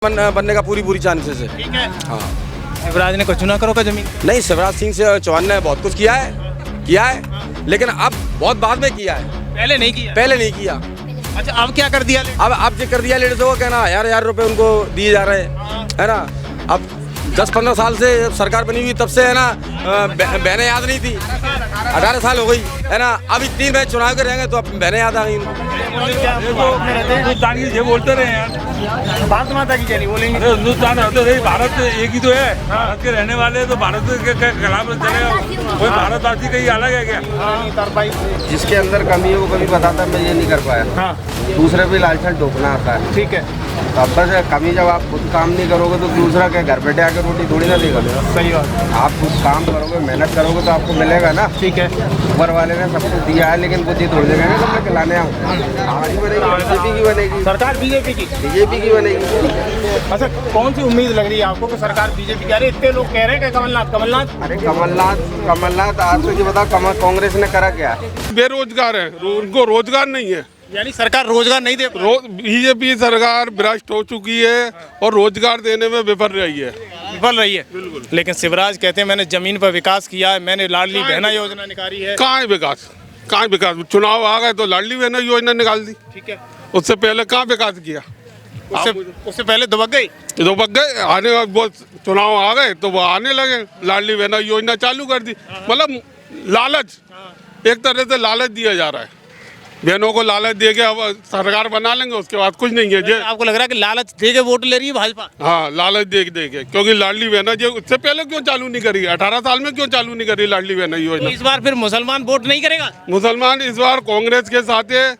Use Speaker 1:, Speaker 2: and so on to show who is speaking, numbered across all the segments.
Speaker 1: बनने का पूरी चांसेस है।
Speaker 2: ठीक है।
Speaker 1: हाँ,
Speaker 2: शिवराज ने कुछ ना करो का जमीन
Speaker 1: नहीं, शिवराज सिंह से चौहान ने बहुत कुछ किया है, लेकिन अब बहुत बाद में किया है,
Speaker 2: पहले नहीं किया।
Speaker 1: पहले नहीं किया।
Speaker 2: अच्छा, अब क्या कर दिया?
Speaker 1: अब जो कर दिया लेडीजों को, कहना हजार रुपए उनको दिए जा रहे हैं, है ना। अब 10-15 साल से सरकार बनी हुई, तब से है ना बहनें याद नहीं थी। 18 साल हो गई, है ना। अब इतनी में चुनाव के रहेंगे तो अब बहनें याद आ गई इनको।
Speaker 3: हिंदुस्तान की ये बोलते रहे यार,
Speaker 2: भारत माता की जय बोलेंगे।
Speaker 3: अरे हिंदुस्तान तो नहीं, भारत एक ही तो है। भारत के रहने वाले तो भारत के खिलाफ चलेगा, कोई भारतवासी कहीं अलग है क्या?
Speaker 4: जिसके अंदर कमी है वो कभी बताता है मैं ये नहीं कर पाया।
Speaker 2: हाँ।
Speaker 4: दूसरे पे लालचन टोकना आता है।
Speaker 2: ठीक है।
Speaker 4: तो अब बस कमी, जब आप खुद काम नहीं करोगे तो दूसरा क्या घर बैठे आके रोटी थोड़ी ना देगा।
Speaker 2: सही बात।
Speaker 4: आप खुद काम करोगे, मेहनत करोगे तो आपको मिलेगा ना।
Speaker 2: ठीक है।
Speaker 4: ऊपर वाले ने सब कुछ दिया है, लेकिन वो चीज थोड़ी देगा तो मैं खिलाने आऊँ। हमारी बनेगी, बीजेपी की बनेगी,
Speaker 2: सरकार बीजेपी
Speaker 4: बीजेपी की बनेगी।
Speaker 2: अच्छा, कौन सी उम्मीद लग रही है आपको कि सरकार बीजेपी की? अरे इतने लोग कह रहे हैं कि कमलनाथ।
Speaker 4: अरे कमलनाथ आज तो ये बता, कांग्रेस ने करा क्या है?
Speaker 5: बेरोजगार है, उनको रोजगार नहीं है।
Speaker 2: यानी सरकार रोजगार नहीं दे
Speaker 5: बीजेपी सरकार भ्रष्ट हो चुकी है और रोजगार देने में विफल रही है।
Speaker 2: विफल रही है। लेकिन शिवराज कहते हैं मैंने जमीन पर विकास किया है, मैंने लाडली बहना योजना निकाली है।
Speaker 5: कहाँ है विकास? चुनाव आ गए तो लाडली बहना योजना निकाल दी।
Speaker 2: ठीक है।
Speaker 5: उससे पहले कहाँ विकास किया?
Speaker 2: उससे पहले दुबक गई।
Speaker 5: तो बग गए, आने वो चुनाव आ गए तो वो आने लगे, लाडली बहना योजना चालू कर दी। मतलब लालच, एक तरह से लालच दिया जा रहा है। बहनों को लालच दे के अब सरकार बना लेंगे, उसके बाद कुछ नहीं है।
Speaker 2: आपको लग रहा है कि लालच दे के वोट ले रही है भाजपा?
Speaker 5: हाँ, लालच दे के, क्योंकि लाडली बहना जो उससे पहले क्यों चालू नहीं करी? 18 साल में क्यों चालू नहीं करी लाडली बहना
Speaker 2: तो
Speaker 5: योजना?
Speaker 2: इस बार फिर मुसलमान वोट नहीं करेगा?
Speaker 5: मुसलमान इस बार कांग्रेस के साथ है,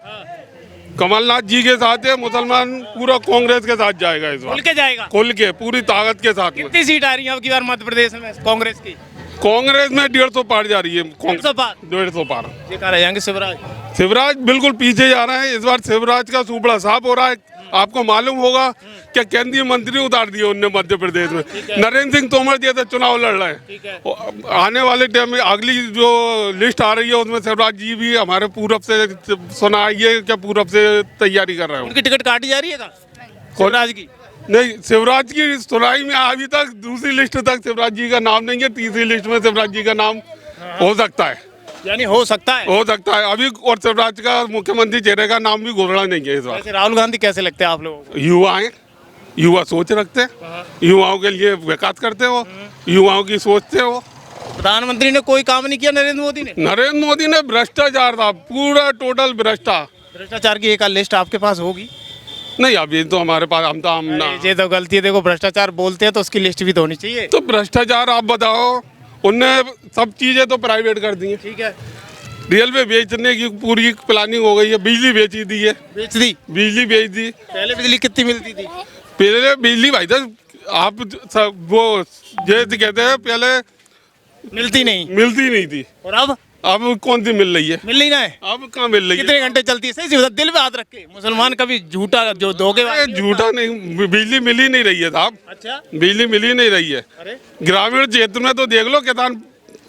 Speaker 5: कमलनाथ जी के साथ है। मुसलमान पूरा कांग्रेस के साथ जाएगा इस बार,
Speaker 2: खुल के जाएगा,
Speaker 5: खुल के पूरी ताकत के साथ में।
Speaker 2: कितनी सीट आ रही है अब की बार मध्य प्रदेश में कांग्रेस की?
Speaker 5: कांग्रेस में 150 पार जा रही है।
Speaker 2: 150 पार?
Speaker 5: 150 पार।
Speaker 2: ये कह रहे हैं
Speaker 5: शिवराज बिल्कुल पीछे जा रहे हैं। इस बार शिवराज का सुपड़ा साफ हो रहा है। आपको मालूम होगा कि केंद्रीय मंत्री उतार दिए उनने मध्य प्रदेश में। नरेंद्र सिंह तोमर जैसे चुनाव लड़ रहे हैं। आने वाले टाइम में अगली जो लिस्ट आ रही है उसमें शिवराज जी भी हमारे पूरब से सुना है कि पूरब से तैयारी कर रहे हैं।
Speaker 2: उनकी टिकट काटी जा रही है शिवराज की?
Speaker 5: नहीं, शिवराज की सुनाई में अभी तक दूसरी लिस्ट तक शिवराज जी का नाम नहीं है। तीसरी लिस्ट में शिवराज जी का नाम हो सकता है।
Speaker 2: यानी हो सकता है
Speaker 5: अभी। और शिवराज का मुख्यमंत्री चेहरे का नाम भी घोषणा नहीं है इस बार।
Speaker 2: राहुल गांधी कैसे लगते हैं आप लोगों को?
Speaker 5: युवा है, युवा सोच रखते हैं, युवाओं के लिए विकास करते हो, युवाओं की सोचते हो।
Speaker 2: प्रधानमंत्री ने कोई काम नहीं किया नरेंद्र मोदी ने
Speaker 5: भ्रष्टाचार था, पूरा टोटल
Speaker 2: भ्रष्टाचार की एक लिस्ट आपके पास होगी?
Speaker 5: नहीं, अभी तो हमारे पास
Speaker 2: ये तो गलती है। देखो, भ्रष्टाचार बोलते हैं तो उसकी लिस्ट भी तो होनी चाहिए।
Speaker 5: तो भ्रष्टाचार आप बताओ, उनने सब चीजें तो प्राइवेट कर दी है।
Speaker 2: ठीक है।
Speaker 5: रेलवे बेचने की पूरी प्लानिंग हो गई है। बिजली बेच दी। बिजली बेच दी।
Speaker 2: पहले बिजली कितनी मिलती थी?
Speaker 5: पहले बिजली भाई साहब आप सब वो जैसे कहते हैं, पहले
Speaker 2: मिलती नहीं
Speaker 5: थी।
Speaker 2: और
Speaker 5: अब कौन सी मिल रही है?
Speaker 2: मिल नहीं ना है।
Speaker 5: अब कहाँ मिल रही है?
Speaker 2: कितने घंटे चलती है? सही से दिल पे हाथ रख के। मुसलमान कभी झूठा जो दोगे?
Speaker 5: झूठा नहीं, बिजली मिल ही नहीं रही है साहब।
Speaker 2: अच्छा,
Speaker 5: बिजली मिल ही नहीं रही है।
Speaker 2: अरे
Speaker 5: ग्रामीण क्षेत्र में तो देख लो, किसान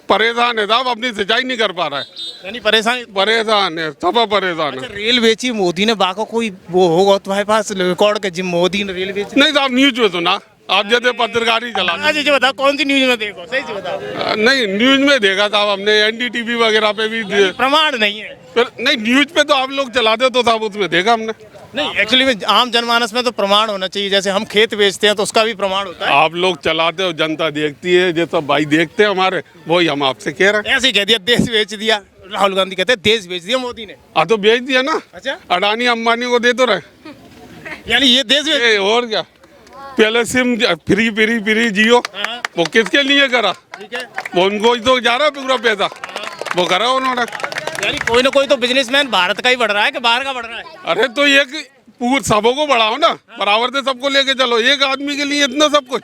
Speaker 5: परेशान है साहब, अपनी सिंचाई नहीं कर पा रहा है।
Speaker 2: यानी परेशान
Speaker 5: है, सब परेशान है।
Speaker 2: रेल बेची मोदी ने, बाको कोई वो होगा तुम्हारे पास रिकॉर्ड के जिम मोदी ने रेल बेची?
Speaker 5: नहीं साहब, न्यूज में सुना। आप जैसे पत्रकारी चला।
Speaker 2: अच्छा, बताओ कौन सी न्यूज में देखो, सही से बताओ।
Speaker 5: नहीं, न्यूज में देखा साहब हमने, NDTV वगैरह पे भी।
Speaker 2: प्रमाण नहीं है?
Speaker 5: नहीं, न्यूज पे तो आप लोग चलाते तो साहब उसमें देखा हमने।
Speaker 2: नहीं, एक्चुअली में आम जनमानस में तो प्रमाण होना चाहिए। जैसे हम खेत बेचते हैं तो उसका भी प्रमाण होता है।
Speaker 5: आप लोग चलाते हो, जनता देखती है, जो सब भाई देखते हैं हमारे, वही हम आपसे कह रहे हैं।
Speaker 2: ऐसे कह दिया देश बेच दिया। राहुल गांधी कहते हैं देश बेच दिया मोदी ने।
Speaker 5: तो बेच दिया ना।
Speaker 2: अच्छा,
Speaker 5: अडानी अंबानी को दे तो रहे।
Speaker 2: यानी ये देश बेच।
Speaker 5: और क्या, पहले सिम फ्री जियो, वो किसके लिए करा?
Speaker 2: ठीक है।
Speaker 5: वो उनको ही तो जा रहा है पूरा पैसा, वो करा उन्होंने।
Speaker 2: यानी कोई ना कोई तो बिजनेसमैन भारत का ही बढ़ रहा है कि बाहर का बढ़ रहा है?
Speaker 5: अरे तो एक सबों को बढ़ाओ ना, बराबर से सबको लेके चलो। एक आदमी के लिए इतना सब कुछ,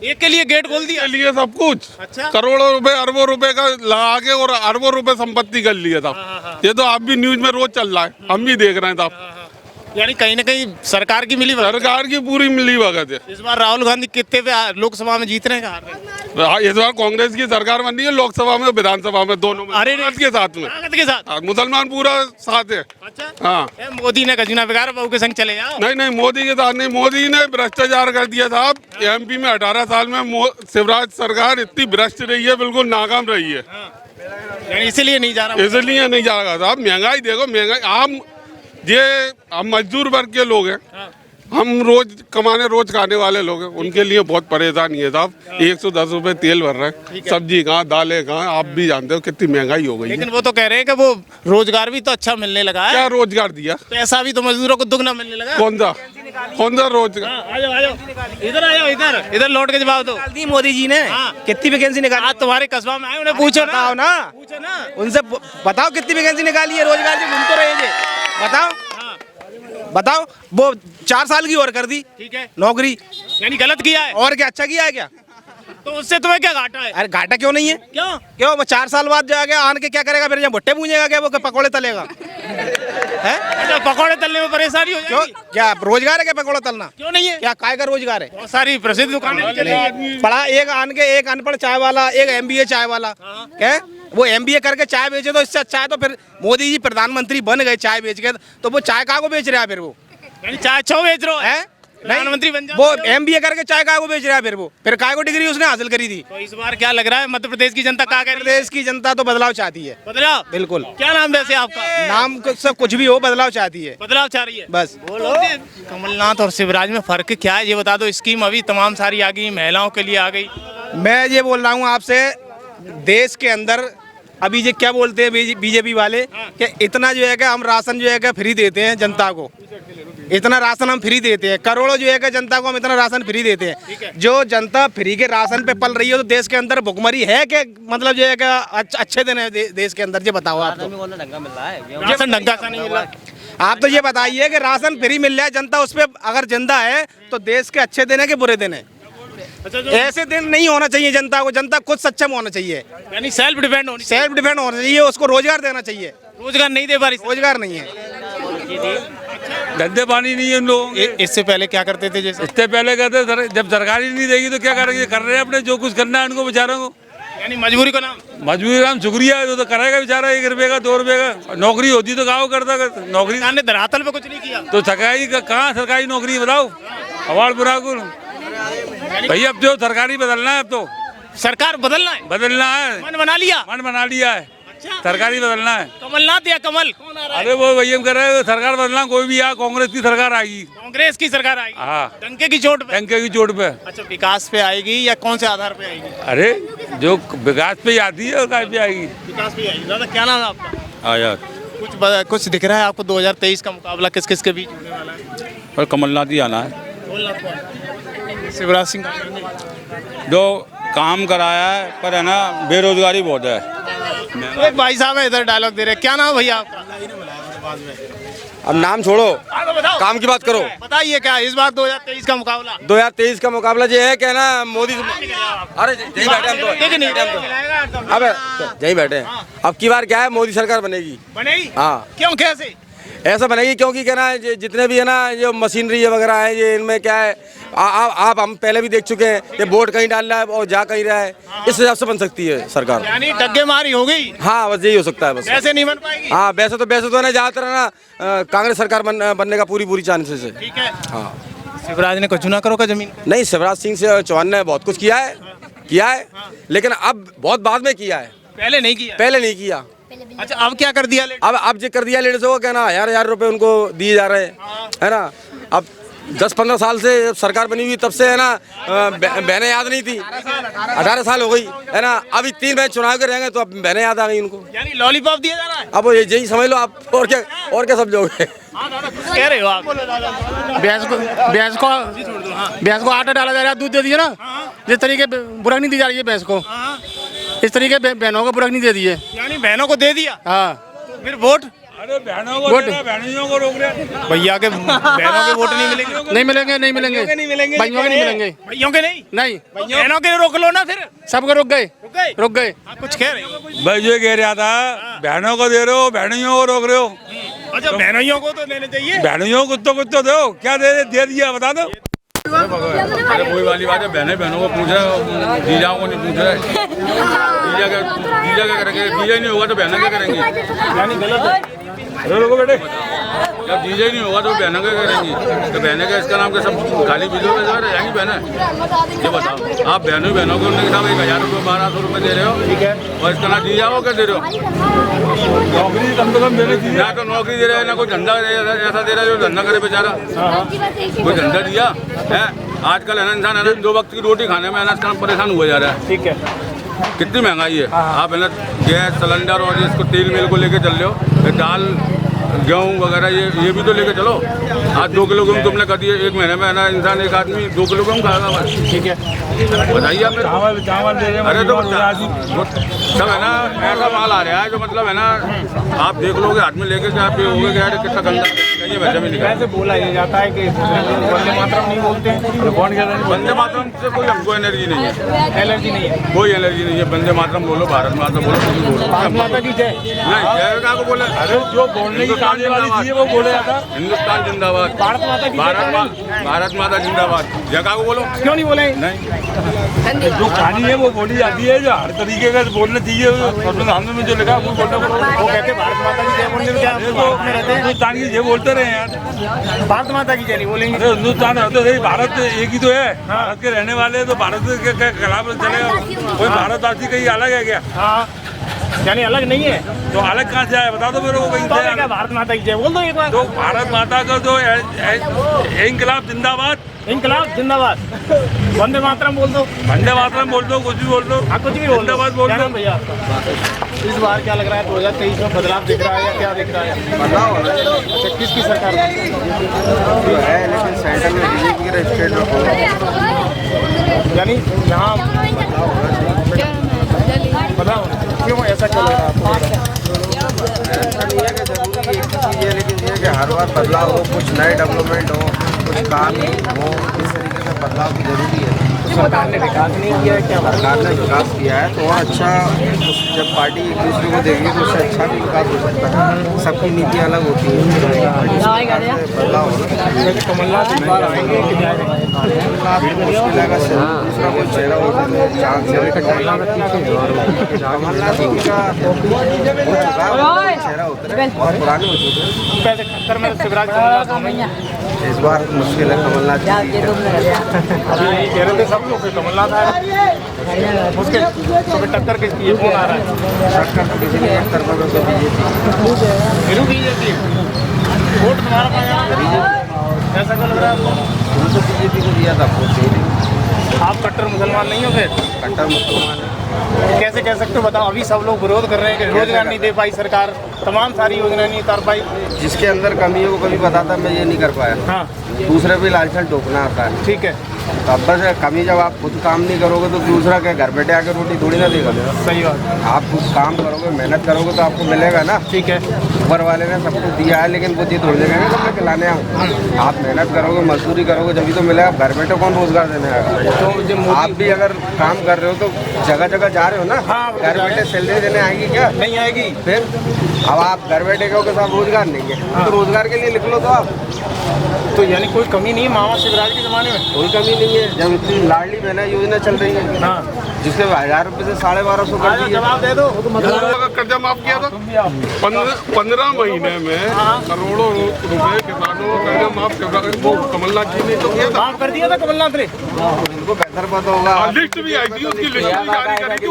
Speaker 2: एक के लिए गेट खोल दिया,
Speaker 5: लिए सब कुछ।
Speaker 2: अच्छा,
Speaker 5: करोड़ों रुपए अरबों रुपए का लगा के और अरबों रुपए संपत्ति कर लिया था। ये तो आप भी न्यूज में रोज चल रहा है, हम भी देख रहे हैं साहब।
Speaker 2: यानी कहीं ना कहीं सरकार की मिली भगत।
Speaker 5: सरकार की पूरी मिली भगत है।
Speaker 2: इस बार राहुल गांधी कितने पे लोकसभा में जीत रहे हैं, हार रहे हैं?
Speaker 5: हाँ, इस बार कांग्रेस की सरकार बन रही है, लोकसभा में विधानसभा में दोनों में।
Speaker 2: अरे
Speaker 5: कांग्रेस के साथ में,
Speaker 2: ताकत के साथ।
Speaker 5: हाँ, मुसलमान पूरा साथ है।
Speaker 2: अच्छा
Speaker 5: हाँ,
Speaker 2: ए, मोदी ने खजीना बिगाड़, बहू के संग चले जाओ।
Speaker 5: नहीं मोदी के साथ नहीं, मोदी ने भ्रष्टाचार कर दिया साहब। एमपी में 18 साल में शिवराज सरकार इतनी भ्रष्ट रही है, बिल्कुल नाकाम रही है।
Speaker 2: यानी इसीलिए नहीं जा रहा।
Speaker 5: इसलिए नहीं जा रहा साहब। महंगाई देखो, महंगाई हम मजदूर वर्ग के लोग हैं, हम रोज कमाने रोज खाने वाले लोग हैं, उनके लिए बहुत परेशानी है साहब। 110 रुपए तेल भर रहे हैं, सब्जी कहाँ, दालें कहाँ, आप भी जानते हो कितनी महंगाई हो गई है।
Speaker 2: लेकिन वो तो कह रहे हैं कि वो रोजगार भी तो अच्छा मिलने लगा है।
Speaker 5: क्या रोजगार दिया?
Speaker 2: पैसा भी तो मजदूरों को दुगना मिलने लगा।
Speaker 5: कौन सा रोजगार?
Speaker 2: आ जाओ इधर, आ जाओ इधर लौट के जवाब दो।
Speaker 6: दी मोदी जी ने कितनी वैकेंसी निकाली?
Speaker 2: आज तुम्हारे कस्बा में आए, उन्हें पूछो ना, पूछो ना
Speaker 6: उनसे बताओ कितनी वैकेंसी निकाली है रोजगार की, घूम तो रहे थे। बताओ वो 4 साल की और कर दी,
Speaker 2: ठीक है,
Speaker 6: नौकरी।
Speaker 2: यानी गलत किया है।
Speaker 6: और क्या अच्छा किया है क्या?
Speaker 2: तो उससे तुम्हें क्या घाटा है?
Speaker 6: अरे घाटा क्यों नहीं है? क्यों वो 4 साल बाद जाएगा आन के क्या करेगा फिर? भुट्टे पूजेगा क्या? वो पकौड़े तलेगा है?
Speaker 2: अच्छा, पकौड़े तलने में परेशानी हो
Speaker 6: क्यों?
Speaker 2: जाएगी।
Speaker 6: क्या रोजगार है क्या पकौड़ा तलना?
Speaker 2: क्यों नहीं है?
Speaker 6: क्या काय का रोजगार है?
Speaker 2: बहुत सारी प्रसिद्ध दुकानें भी चलेगी।
Speaker 6: पढ़ा एक आन के, एक अनपढ़ चाय वाला, एक MBA चाय वाला, क्या वो MBA करके चाय बेचे तो इससे अच्छा है। तो फिर मोदी जी प्रधानमंत्री बन गए चाय बेच के, तो वो चाय का को बेच रहा है फिर? वो
Speaker 2: यानी चाय छो बेच रहे हो
Speaker 6: है
Speaker 2: प्रधानमंत्री बन जाओ।
Speaker 6: वो MBA करके चाय का को बेच रहा है फिर काय को डिग्री उसने हासिल करी थी।
Speaker 2: तो इस बार क्या लग रहा है, मध्य प्रदेश की जनता क्या कह रही है?
Speaker 6: प्रदेश की जनता तो बदलाव चाहती है।
Speaker 2: बदलाव?
Speaker 6: बिल्कुल।
Speaker 2: क्या नाम वैसे आपका?
Speaker 6: नाम से कुछ भी हो, बदलाव चाहती है,
Speaker 2: बदलाव चाह रही है
Speaker 6: बस।
Speaker 2: बोलो। कमलनाथ और शिवराज में फर्क क्या है ये बता दो। स्कीम अभी तमाम सारी आ गई, महिलाओं के लिए आ गई।
Speaker 6: मैं ये बोल रहा हूँ आपसे, देश के अंदर अभी ये क्या बोलते हैं बीजेपी वाले कि इतना जो है कि हम राशन जो है कि फ्री देते हैं जनता को, इतना राशन हम फ्री देते हैं, करोड़ों जो है कि जनता को हम इतना राशन फ्री देते हैं। जो जनता फ्री के राशन पे पल रही है, तो देश के अंदर भुखमरी है कि मतलब जो है कि अच्छे दिन है देश के अंदर? ये बताओ आप।
Speaker 2: राशन ढंगा सा नहीं मिल रहा।
Speaker 6: आप तो ये बताइए कि राशन फ्री मिल रहा है, जनता उस पर अगर जिंदा है तो देश के अच्छे दिन है कि बुरे दिन है?
Speaker 2: अच्छा,
Speaker 6: ऐसे दिन नहीं होना चाहिए जनता को, जनता खुद सक्षम होना चाहिए,
Speaker 2: यानी सेल्फ डिपेंड होनी चाहिए।
Speaker 6: सेल्फ डिपेंड होना चाहिए, उसको रोजगार देना चाहिए।
Speaker 2: रोजगार नहीं दे पा रही,
Speaker 6: रोजगार नहीं है,
Speaker 3: गंदे पानी नहीं है उन लोगों के।
Speaker 2: इससे पहले क्या करते थे? जैसे
Speaker 3: इससे पहले कहते जब सरकार ही नहीं देगी तो क्या करेंगे? कर रहे हैं अपने जो कुछ करना है उनको बेचारों को।
Speaker 2: यानी मजबूरी का नाम,
Speaker 3: मजबूरी नाम शुक्रिया है, तो करेगा बेचारा। 1 रुपये का 2 रुपये का नौकरी होती तो गाँव करता। नौकरी
Speaker 2: सरकार ने धरातल पे कुछ नहीं किया
Speaker 3: तो सरकारी कहाँ सरकारी नौकरी बताओ? अवार्ड बुराकुल भैया, अब जो सरकारी बदलना है, अब तो
Speaker 2: सरकार बदलना है, मन बना लिया
Speaker 3: है। सरकारी बदलना है।
Speaker 2: कमलनाथ या कमल कौन आ रहा है?
Speaker 3: अरे वो भैया कह रहे हैं सरकार बदलना, कोई भी आ, कांग्रेस की सरकार आएगी।
Speaker 2: कांग्रेस की सरकार आएगी?
Speaker 3: हाँ,
Speaker 2: डंके की चोट पे।
Speaker 3: टंके की चोट पे।
Speaker 2: अच्छा, विकास पे आएगी या कौन से आधार पे आएगी?
Speaker 3: अरे जो विकास पे आती है, काय पे आएगी?
Speaker 2: विकास पे आएगी। दादा क्या नाम है आपका?
Speaker 3: आजाद।
Speaker 2: कुछ दिख रहा है आपको? 2023 का मुकाबला किस किस के बीच होने वाला है?
Speaker 3: और कमलनाथ ही आना है।
Speaker 2: शिवराज सिंह
Speaker 3: जो काम कराया है, पर है ना बेरोजगारी बहुत है।
Speaker 2: एक भाई साहब है इधर डायलॉग दे रहे हैं। क्या नाम है भैया आपका?
Speaker 1: अब नाम छोड़ो,
Speaker 2: बताओ,
Speaker 1: काम की बात करो।
Speaker 2: बताइए क्या इस बार 2023 का मुकाबला?
Speaker 1: 2023 का मुकाबला ये है क्या ना, मोदी। अरे यही बैठे हम तो, अब यही बैठे हैं। अब की बार क्या है, मोदी सरकार बनेगी।
Speaker 2: बनेगी?
Speaker 1: हाँ।
Speaker 2: क्यों, कैसे?
Speaker 1: ऐसा बनेगी क्योंकि क्या ना, जितने भी है ना जो मशीनरी वगैरह है, ये इनमें क्या है, आप हम पहले भी देख चुके हैं कि वोट कहीं डाल रहा है और जा कहीं रहा है। इस हिसाब से बन सकती है सरकार।
Speaker 2: यानी डग्गे मारी हो गई।
Speaker 1: हाँ, बस यही हो सकता है बस।
Speaker 2: ऐसे नहीं बन पाएगी?
Speaker 1: हाँ, वैसे तो है ना, ज्यादातर है ना कांग्रेस सरकार बनने का पूरी चांसेस है।
Speaker 2: ठीक है।
Speaker 1: हाँ।
Speaker 2: शिवराज ने कुछ ना करो का जमीन?
Speaker 1: नहीं, शिवराज सिंह चौहान ने बहुत कुछ किया है, लेकिन अब बहुत बाद में किया है,
Speaker 2: पहले नहीं किया। अच्छा, अब क्या कर दिया?
Speaker 1: अब जो कर दिया लेडीजों को, क्या ना 1000 रुपए उनको दिए जा रहे हैं, है ना। अब 10-15 साल से सरकार बनी हुई, तब से है ना बहनें याद नहीं थी। 18 साल हो गई, है ना। अभी 3 महीने चुनाव के रहेंगे तो अब बहनें याद आ गई उनको।
Speaker 2: यानी लॉलीपॉप दिया जा रहा है?
Speaker 1: अब यही समझ लो आप, और क्या समझोगे?
Speaker 2: कह रहे हो आप?
Speaker 7: भैंस को आटा डाला जा रहा है, दूध दे दिया ना, जिस तरीके बुराक नहीं दी जा रही है भैंस को, इस तरीके बहनों को बुराक नहीं दे दी है।
Speaker 2: यानी बहनों को दे दिया?
Speaker 7: हाँ।
Speaker 2: फिर वोट?
Speaker 3: अरे बहनों को दे रहा, बहनियों को रोक रहे।
Speaker 2: भैया के बहनों के वोट नहीं मिलेंगे?
Speaker 7: नहीं मिलेंगे, नहीं मिलेंगे, भाइयों के नहीं मिलेंगे।
Speaker 2: भैयों के नहीं?
Speaker 7: नहीं,
Speaker 2: बहनों के रोक लो ना फिर।
Speaker 7: सबको रुक गए।
Speaker 2: हाँ, कुछ कह रहे हो?
Speaker 3: भाई जो कह रहा था, बहनों को दे रहे हो, बहनियों को रोक रहे हो।
Speaker 6: अच्छा बहनोइयों को तो देने चाहिए।
Speaker 3: बहनों को कुछ तो दो, क्या दे दिया बता दो। अरे कोई वाली बात है, बहनों को पूछ रहे, जीजाओं को नहीं पूछ रहे। जीजा क्या करेंगे? जीजा नहीं होगा तो बहना क्या करेंगी?
Speaker 6: यानी गलत है।
Speaker 3: अरे लोगों बेटे,
Speaker 1: जब जीजा ही नहीं होगा तो बहना क्या करेंगी? तो बहने का इसका नाम क्या सब खाली बिजली में रहेंगी बहना? ये बताओ, आप बहनों को उनके साथ 1000 रुपये 1200 रुपये दे रहे हो, ठीक है, और इसका नाम जीजा हो क्या दे रहे हो?
Speaker 3: नौकरी कम से कम देने चाहिए।
Speaker 1: ना तो नौकरी दे रहे हैं, ना कोई धंधा ऐसा दे रहा है जो धंधा करे बेचारा। कोई धंधा दिया है? आजकल है ना इंसान है ना 2 वक्त की रोटी खाने में है ना परेशान हुआ जा रहा है।
Speaker 6: ठीक है।
Speaker 1: कितनी महंगाई है। आप है ना गैस सिलेंडर और इसको तेल मिल को लेके चल रहे हो, दाल गेहूँ वगैरह ये भी तो लेके चलो। आज 2 किलो गेहूँ तुमने कर दिए, 1 महीने में है ना इंसान एक आदमी 2 किलो गेहूँ खाएगा बस।
Speaker 6: ठीक है,
Speaker 1: बताइए आपने।
Speaker 3: चावल दे रहे हैं।
Speaker 1: अरे तो सब है ना ऐसा माल आ रहा है जो मतलब है ना आप देख लोगे हाथ में लेके क्या पे होगे क्या कितना गंदा कहीं वैसे भी निकला।
Speaker 6: वैसे बोला ये जाता है कि वंदे मातरम नहीं बोलते हैं।
Speaker 3: कौन कह रहे हैं?
Speaker 1: वंदे मातरम से कोई हमको एनर्जी नहीं है,
Speaker 6: एलर्जी नहीं है,
Speaker 1: कोई एनर्जी नहीं है। वंदे मातरम बोलो, भारत माता बोलो, कुछ भी बोलो।
Speaker 6: भारत माता की जय।
Speaker 1: नहीं जय का को बोले,
Speaker 3: अरे जो बोलने की कानून वाली चीज है वो बोले जाता।
Speaker 1: हिंदुस्तान जिंदाबाद,
Speaker 6: भारत माता की
Speaker 1: भारत माता जिंदाबाद। जय का को बोलो।
Speaker 6: क्यों नहीं बोले?
Speaker 1: नहीं,
Speaker 3: जो कहानी है वो बोली जाती है, जो हर तरीके का बोलना चाहिए। संविधान में जो लिखा है वो बोलना पड़ेगा।
Speaker 6: वो कहते हैं भारत माता की जय बोलने में क्या भारत में रहते हैं?
Speaker 3: हिंदुस्तान की जय बोलते रहे यार।
Speaker 6: भारत माता की जय नहीं बोलेंगे।
Speaker 3: अरे हिंदुस्तान है तो सही, भारत एक ही तो है। भारत के रहने वाले हैं तो भारत के खिलाफ चलेगा। कोई भारतवासी कहीं अलग है क्या?
Speaker 6: हाँ, यानी अलग नहीं है
Speaker 3: तो अलग कहाँ से आए बता दो मेरे को कहीं
Speaker 6: तो
Speaker 3: से।
Speaker 6: क्या भारत माता की जय बोल दो एक बार।
Speaker 3: तो भारत माता का जो इंकलाब जिंदाबाद,
Speaker 6: इनकलाब जिंदाबाद, वंदे मातरम बोल दो,
Speaker 3: वंदे मातरम बोल दो, कुछ भी बोल दो।
Speaker 6: हाँ कुछ भी बोल दो।
Speaker 3: जिंदाबाद बोल
Speaker 6: क्या
Speaker 3: दो।
Speaker 6: नाम भैया आपका? इस बार क्या लग रहा है 2023 में बदलाव दिख रहा है या क्या दिख रहा है?
Speaker 4: बदलाव हो रहा है
Speaker 6: अच्छा किसकी सरकार
Speaker 4: जो है, लेकिन सेंटर में बीजेपी के स्टेट में
Speaker 6: यानी यहाँ बदलाव क्यों ऐसा क्यों लग रहा है आपको?
Speaker 4: ऐसा नहीं है कि जरूरी एक ही चीज़ है, लेकिन ये है कि हर बार बदलाव हो, कुछ नए डेवलपमेंट हो, कुछ काम हो, इस तरीके से बदलाव की जरूरी है।
Speaker 6: सरकार ने विकास नहीं किया है क्या?
Speaker 4: सरकार ने विकास किया है तो और अच्छा, जब पार्टी एक दूसरे को देगी तो उससे अच्छा भी विकास हो सकता है। सबकी नीति अलग होती है, बदलाव हो।
Speaker 6: जैसे कमलनाथ इस बार आएंगे कि जाएंगे?
Speaker 4: मुश्किल है, दूसरा कोई चेहरा होता है, चांस है कमलनाथ जी का हो चुका है, चेहरा होता है, बहुत पुराने हो चुके हैं।
Speaker 6: पैसे टक्कर में शिवराज कमलनाथ होंगे।
Speaker 4: इस बार मुश्किल है कमलनाथ जी
Speaker 6: अभी यही कह रहे थे सब लोग कि कमलनाथ आए उसके तो फिर टक्कर किसकी है? कौन आ रहा है?
Speaker 4: टक्कर तो किसी नहीं, एक तरफा तो बीजेपी।
Speaker 6: फिर बीजेपी वोट तुम्हारा पाया ऐसा क्यों लग रहा है आपको?
Speaker 4: हम तो बीजेपी को दिया था वोट, दे देंगे।
Speaker 6: आप कट्टर मुसलमान नहीं हो फिर?
Speaker 4: कट्टर मुसलमान है।
Speaker 6: कैसे कह सकते हो बताओ? अभी सब लोग विरोध कर रहे हैं कि रोजगार नहीं दे पाई सरकार, तमाम सारी योजनाएं नहीं उतार पाई।
Speaker 4: जिसके अंदर कमी है वो कभी बताता मैं ये नहीं कर पाया।
Speaker 6: हाँ
Speaker 4: दूसरे पे लालचन टोकना आता है।
Speaker 6: ठीक है,
Speaker 4: तो अब बस कमी, जब आप खुद काम नहीं करोगे तो दूसरा क्या घर बैठे आके रोटी थोड़ी ना देगा।
Speaker 6: सही बात।
Speaker 4: आप खुद काम करोगे, मेहनत करोगे तो आपको मिलेगा ना।
Speaker 6: ठीक है,
Speaker 4: ऊपर वाले ने सब कुछ दिया है, लेकिन वो ये थोड़ी देगा कि मैं खिलाने आऊँ। आप मेहनत करोगे, मजदूरी करोगे जब तो मिलेगा। घर बैठे कौन रोजगार देने आएगा? तो आप भी अगर काम कर रहे हो तो जगह जगह जा रहे हो ना।
Speaker 6: हाँ,
Speaker 4: घर बैठे सैलरी देने आएगी क्या?
Speaker 6: नहीं आएगी।
Speaker 4: फिर अब आप घर बैठे कहो कि साहब रोजगार नहीं है, तो रोजगार के लिए लिख लो तो आप।
Speaker 6: तो यानी कोई कमी नहीं है मामा शिवराज के ज़माने में?
Speaker 4: कोई कमी नहीं है। जब इतनी लाडली बहना योजना चल रही है,
Speaker 6: हाँ,
Speaker 4: जिससे 1000 रुपये से 1250 कर दी है।
Speaker 6: जवाब दे दो।
Speaker 5: का कर्जा माफ किया था 15 महीने में, करोड़ों रुपए किसानों का कर्जा माफ कर रहा है। वो कमलनाथ जी ने तो किया था,
Speaker 6: माफ कर दिया था कमलनाथ ने।
Speaker 4: इनको बेहतर पता होगा।
Speaker 5: लिस्ट भी आई थी, उसकी लिस्ट भी जारी करी थी।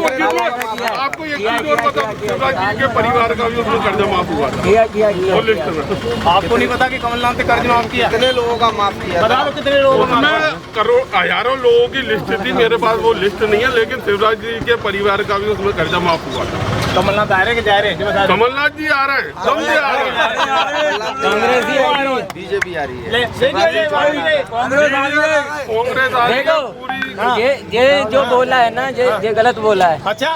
Speaker 5: आपको एक चीज और पता, शिवराज जी के परिवार का भी उसमें कर्जा माफ हुआ था वो लिस्ट में।
Speaker 6: आपको नहीं पता कि कमलनाथ ने कर्ज माफ किया?
Speaker 4: कितने लोगों का माफ किया था?
Speaker 6: बता दो कितने लोगों का माफ
Speaker 5: उसमें हजारों लोगों की लिस्ट थी, मेरे पास वो लिस्ट नहीं है, लेकिन शिवराज जी के परिवार का भी उसमें कर्जा माफ हुआ था।
Speaker 6: कमलनाथ आ रहे कि जा रहे हैं?
Speaker 5: कमलनाथ जी आ रहे हैं, सब जी आ रहे हैं।
Speaker 6: कांग्रेस ही आ रही है।
Speaker 4: बीजेपी आ रही है।
Speaker 5: कांग्रेस आ रही है पूरी।
Speaker 8: ये जो बोला है ना, ये गलत बोला है।
Speaker 6: अच्छा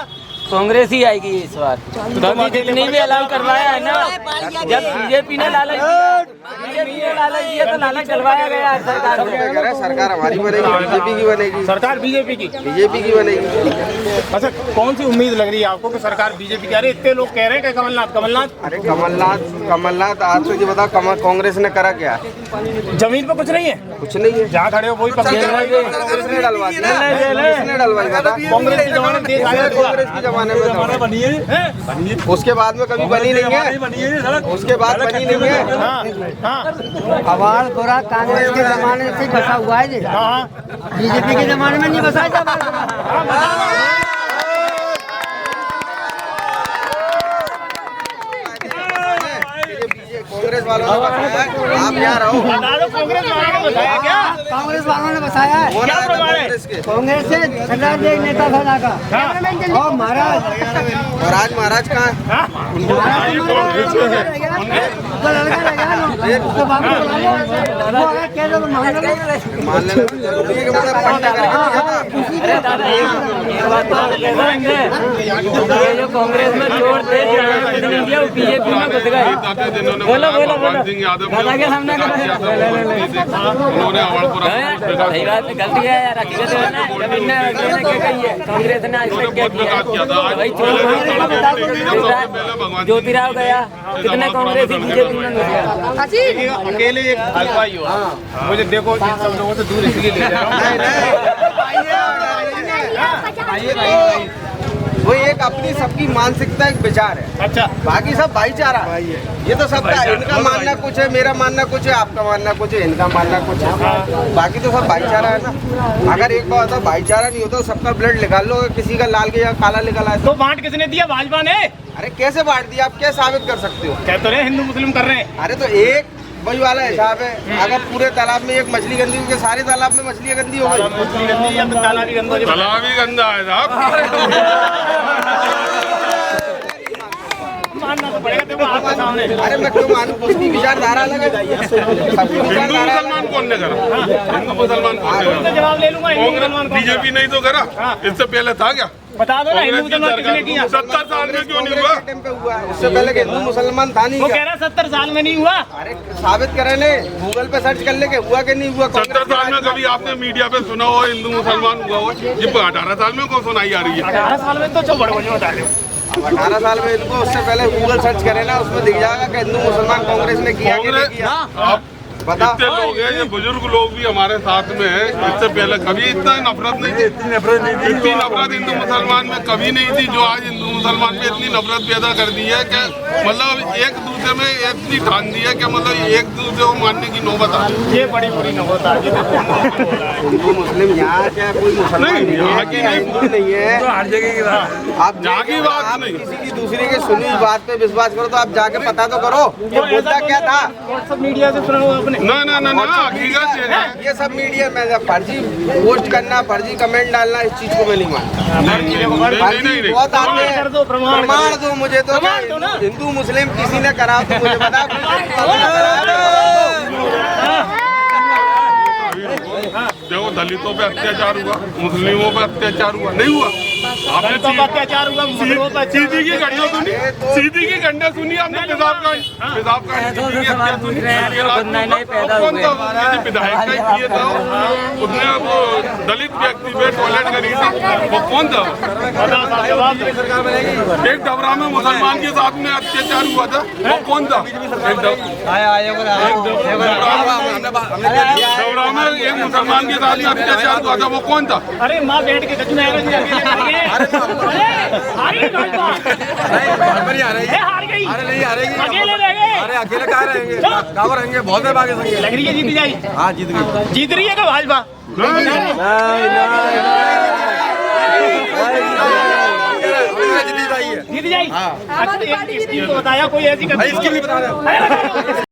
Speaker 8: कांग्रेस ही आएगी इस बार। क्योंकि जितनी भी अलाउ करवाया है ना, जब बीजेपी ने लालच दिया तो लालच डलवाया गया है सरकार
Speaker 4: सब क्या कह रहे हैं, सरकार हमारी बनेगी, बीजेपी की बनेगी,
Speaker 2: सरकार बीजेपी की।
Speaker 4: बीजेपी की बनेगी।
Speaker 2: अच्छा, कौन सी उम्मीद लग रही है आपको कि सरकार बीजेपी की? अरे इतने लोग कह रहे हैं कि कमलनाथ।
Speaker 4: अरे कमलनाथ आज तो ये बताओ कांग्रेस ने करा क्या है?
Speaker 2: जमीन पे कुछ नहीं है,
Speaker 4: कुछ नहीं है।
Speaker 2: जहाँ खड़े हो वही
Speaker 4: कांग्रेस ने डलवा दिया, किसने डलवाई बता?
Speaker 2: कांग्रेस के जमाने में देश आया था।
Speaker 4: कांग्रेस के जमाने में तो
Speaker 3: बनी है,
Speaker 4: उसके बाद में कभी बनी नहीं है, उसके बाद बनी नहीं है।
Speaker 9: हवाल पूरा कांग्रेस के जमाने से बसा हुआ है, बीजेपी के जमाने में नहीं बसा है।
Speaker 4: कांग्रेस वालों ने बताया, आप यहाँ रहो।
Speaker 2: कांग्रेस वालों ने बताया क्या?
Speaker 9: कांग्रेस वालों ने बताया है।
Speaker 4: कौन आया था कांग्रेस के?
Speaker 9: कांग्रेस से सरदार एक नेता था ना का और महाराज,
Speaker 4: और आज महाराज कहाँ है?
Speaker 9: उसका लड़का रह गया ना, उसके बाप को बुला लो, वो अगर कह दो तो मान लो।
Speaker 4: मान लेना तो जरूरी है कि मतलब पलटा करके दिया था।
Speaker 8: ये जो कांग्रेस में जोड़ दे इंडिया बीजेपी में घुस गए। बोलो दादा के सामने
Speaker 3: उन्होंने अवड़पुरा
Speaker 8: सही बात है, गलती है यार। हकीकत है ना, जब इनने क्या कही है कांग्रेस ने आज तक क्या किया? ज्योतिराव गया, कितने कांग्रेस बीजेपी में घुस गया।
Speaker 2: अकेले एक हलवाई हो, मुझे देखो इन सब लोगों से दूर इसलिए ले जा रहा हूँ।
Speaker 4: वो एक अपनी सबकी मानसिकता एक विचार है।
Speaker 2: अच्छा,
Speaker 4: बाकी सब भाईचारा है। ये तो सबका, इनका मानना कुछ है, मेरा मानना कुछ है, आपका मानना कुछ है, इनका मानना कुछ है, बाकी तो सब भाईचारा है ना। अगर एक बात होता भाईचारा नहीं होता, सबका ब्लड निकाल लो, किसी का लाल के या काला निकल आए
Speaker 2: तो बांट किसने दिया? भाजपा ने।
Speaker 4: अरे कैसे बांट दिया? आप क्या साबित कर सकते हो?
Speaker 2: कह तो रहे हिंदू मुस्लिम कर रहे हैं।
Speaker 4: अरे तो एक वही वाला हिसाब है। अगर पूरे तालाब में एक मछली गंदी होगी, सारे तालाब में मछलियाँ गंदी हो गई।
Speaker 2: तालाब ही
Speaker 3: गंदा है साहब।
Speaker 2: मानना तो पड़ेगा देखो आपके सामने।
Speaker 4: अरे मैं क्यों मानूं? उसकी विचारधारा अलग है, सबकी
Speaker 3: हिंदू
Speaker 4: विचारधारा अलग
Speaker 3: मुसलमान कौन ने करा? हिंदू मुसलमान कौन ने
Speaker 2: तो
Speaker 3: करा?
Speaker 2: जवाब ले लूंगा। हिंदू मुसलमान कौन?
Speaker 3: बीजेपी नहीं तो करा, इससे पहले था क्या?
Speaker 2: बता दो ना, हिंदू मुसलमान किसने किया?
Speaker 3: 70 साल में क्यों नहीं हुआ?
Speaker 4: टाइम पे हुआ है। उससे पहले के हिंदू मुसलमान था नहीं
Speaker 2: वो
Speaker 4: क्या?
Speaker 2: कह रहा 70 साल में नहीं हुआ।
Speaker 4: अरे साबित करे ने, गूगल पे सर्च कर ले के हुआ कि नहीं हुआ।
Speaker 3: 70 साल में कभी आपने मीडिया पे सुना हो हिंदू मुसलमान हुआ हो? ये 18 साल में कौन सुनाई आ रही है?
Speaker 2: 18 साल में तो बड़े बड़े बता रहे हो।
Speaker 4: 18 साल में इनको, उससे पहले गूगल सर्च करे ना, उसमें दिख जाएगा कि हिंदू मुसलमान कांग्रेस ने किया कि नहीं किया।
Speaker 3: आप इतने लोग हैं, ये बुजुर्ग लोग भी हमारे साथ में हैं। इससे पहले कभी इतना नफरत नहीं थी, इतनी नफरत हिंदू मुसलमान में कभी नहीं थी जो आज हिंदू मुसलमान में इतनी नफरत पैदा कर दी है कि मतलब एक दूसरे में इतनी ठान दी है कि मतलब एक दूसरे को मानने की नौबत आ गई।
Speaker 2: ये बड़ी बुरी नौबत आ गई।
Speaker 4: हिंदू मुस्लिम यहाँ क्या कोई मुसलमान
Speaker 3: नहीं, यहाँ की नहीं।
Speaker 4: हिंदू नहीं है,
Speaker 3: हर जगह की बात।
Speaker 4: आप
Speaker 3: यहाँ की बात
Speaker 4: आप
Speaker 3: नहीं।
Speaker 4: किसी की दूसरे की सुनी हुई बात पे विश्वास करो तो आप जाके पता तो करो ये मुद्दा क्या था।
Speaker 2: व्हाट्सएप मीडिया से सुना हुआ आपने?
Speaker 3: ना हकीकत ये है।
Speaker 4: ये सब मीडिया में फर्जी पोस्ट करना, फर्जी कमेंट डालना, इस चीज को मैं नहीं मानता।
Speaker 3: नहीं
Speaker 4: बहुत आते हैं,
Speaker 2: कर दो,
Speaker 4: प्रमाण दो मुझे तो हिंदू मुस्लिम किसी ने करा तो मुझे बता।
Speaker 3: देखो दलितों पे अत्याचार हुआ, मुस्लिमों पे अत्याचार हुआ, नहीं हुआ? आपने
Speaker 2: अत्याचार हुआ,
Speaker 3: सीधी की घटना सुनी, सीधी की घटना सुनी आपने? पेशाब का विधायक का किए था, उसने वो दलित व्यक्ति पे टॉयलेट करी थी, वो कौन था? एक डबरा में मुसलमान के साथ में अत्याचार हुआ था, वो कौन था? डबरा में एक मुसलमान के साथ में अत्याचार हुआ था, वो कौन था?
Speaker 2: अरे माँ बैठ के हार गई।
Speaker 1: अरे नहीं हारेगी,
Speaker 2: अकेले रह गए।
Speaker 1: अरे अकेले कहाँ रहेंगे, कहाँ रहेंगे? बहुत देर बाकी संगे
Speaker 2: लग रही है जीत जाएगी।
Speaker 1: हाँ जीत गई।
Speaker 2: जीत रही है क्या भाजपा? जीत जाएगी। अच्छा, एक स्कीम तो बताया कोई ऐसी?
Speaker 1: इसकी भी बता रहे